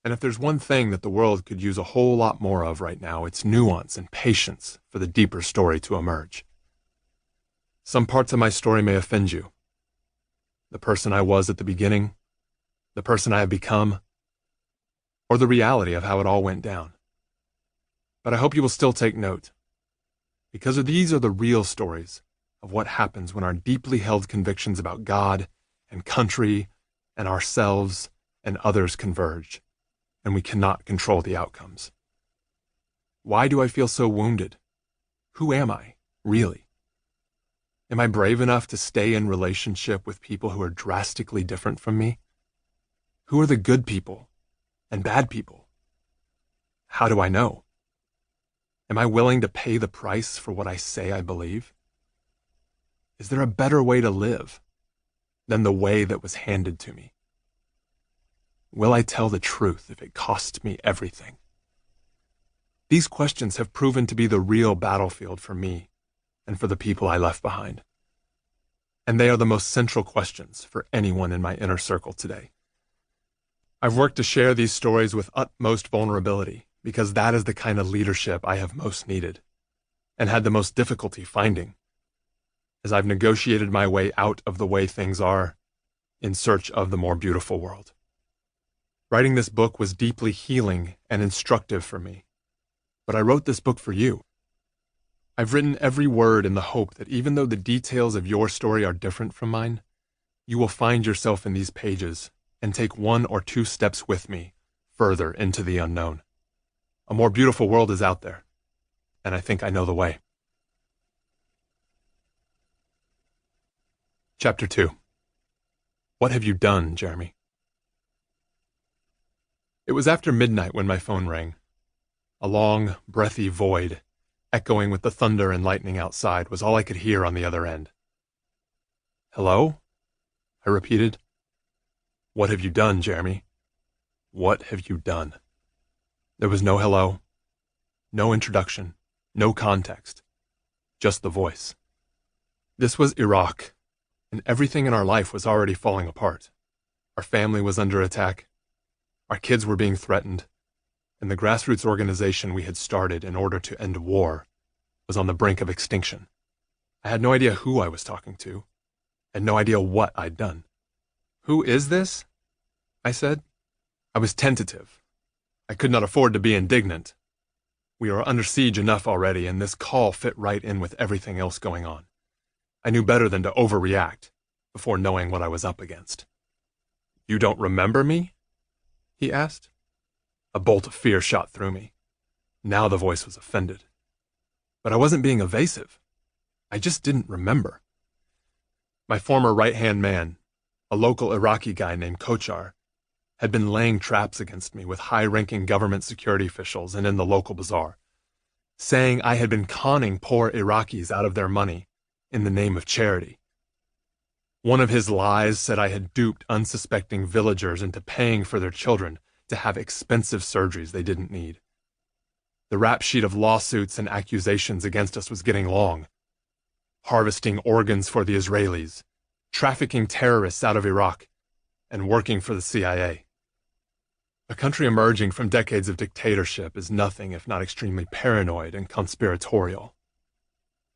And if there's one thing that the world could use a whole lot more of right now, it's nuance and patience for the deeper story to emerge. Some parts of my story may offend you. The person I was at the beginning, the person I have become, or the reality of how it all went down. But I hope you will still take note, because these are the real stories of what happens when our deeply held convictions about God and country and ourselves and others converge, and we cannot control the outcomes. Why do I feel so wounded? Who am I, really? Am I brave enough to stay in relationship with people who are drastically different from me? Who are the good people and bad people? How do I know? Am I willing to pay the price for what I say I believe? Is there a better way to live than the way that was handed to me? Will I tell the truth if it costs me everything? These questions have proven to be the real battlefield for me and for the people I left behind. And they are the most central questions for anyone in my inner circle today. I've worked to share these stories with utmost vulnerability because that is the kind of leadership I have most needed and had the most difficulty finding as I've negotiated my way out of the way things are in search of the more beautiful world. Writing this book was deeply healing and instructive for me, but I wrote this book for you. I've written every word in the hope that even though the details of your story are different from mine, you will find yourself in these pages and take 1 or 2 steps with me further into the unknown. A more beautiful world is out there, and I think I know the way. Chapter 2. What have you done, Jeremy? It was after midnight when my phone rang. A long, breathy void, echoing with the thunder and lightning outside, was all I could hear on the other end. Hello? I repeated. What have you done, Jeremy? What have you done? There was no hello, no introduction, no context, just the voice. This was Iraq, and everything in our life was already falling apart. Our family was under attack. Our kids were being threatened, and the grassroots organization we had started in order to end war was on the brink of extinction. I had no idea who I was talking to, and no idea what I'd done. Who is this? I said. I was tentative. I could not afford to be indignant. We were under siege enough already, and this call fit right in with everything else going on. I knew better than to overreact before knowing what I was up against. You don't remember me? He asked. A bolt of fear shot through me. Now the voice was offended. But I wasn't being evasive. I just didn't remember. My former right-hand man, a local Iraqi guy named Kochar, had been laying traps against me with high-ranking government security officials and in the local bazaar, saying I had been conning poor Iraqis out of their money in the name of charity. One of his lies said I had duped unsuspecting villagers into paying for their children to have expensive surgeries they didn't need. The rap sheet of lawsuits and accusations against us was getting long. Harvesting organs for the Israelis, trafficking terrorists out of Iraq, and working for the CIA. A country emerging from decades of dictatorship is nothing if not extremely paranoid and conspiratorial.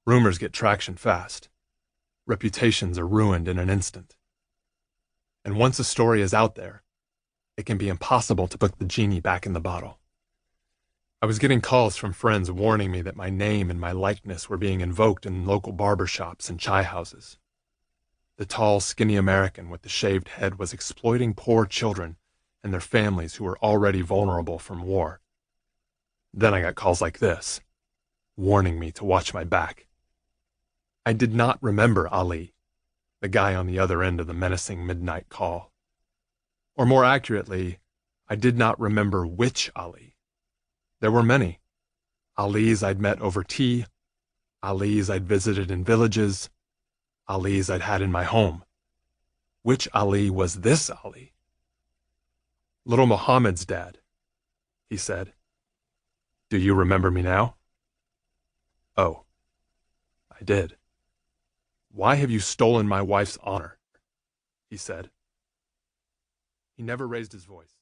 Rumors get traction fast. Reputations are ruined in an instant. And once a story is out there, it can be impossible to put the genie back in the bottle. I was getting calls from friends warning me that my name and my likeness were being invoked in local barbershops and chai houses. The tall, skinny American with the shaved head was exploiting poor children and their families who were already vulnerable from war. Then I got calls like this, warning me to watch my back. I did not remember Ali, the guy on the other end of the menacing midnight call. Or more accurately, I did not remember which Ali. There were many. Alis I'd met over tea, Alis I'd visited in villages, Alis I'd had in my home. Which Ali was this Ali? Little Muhammad's dad, he said. Do you remember me now? Oh, I did. Why have you stolen my wife's honor? He said. He never raised his voice.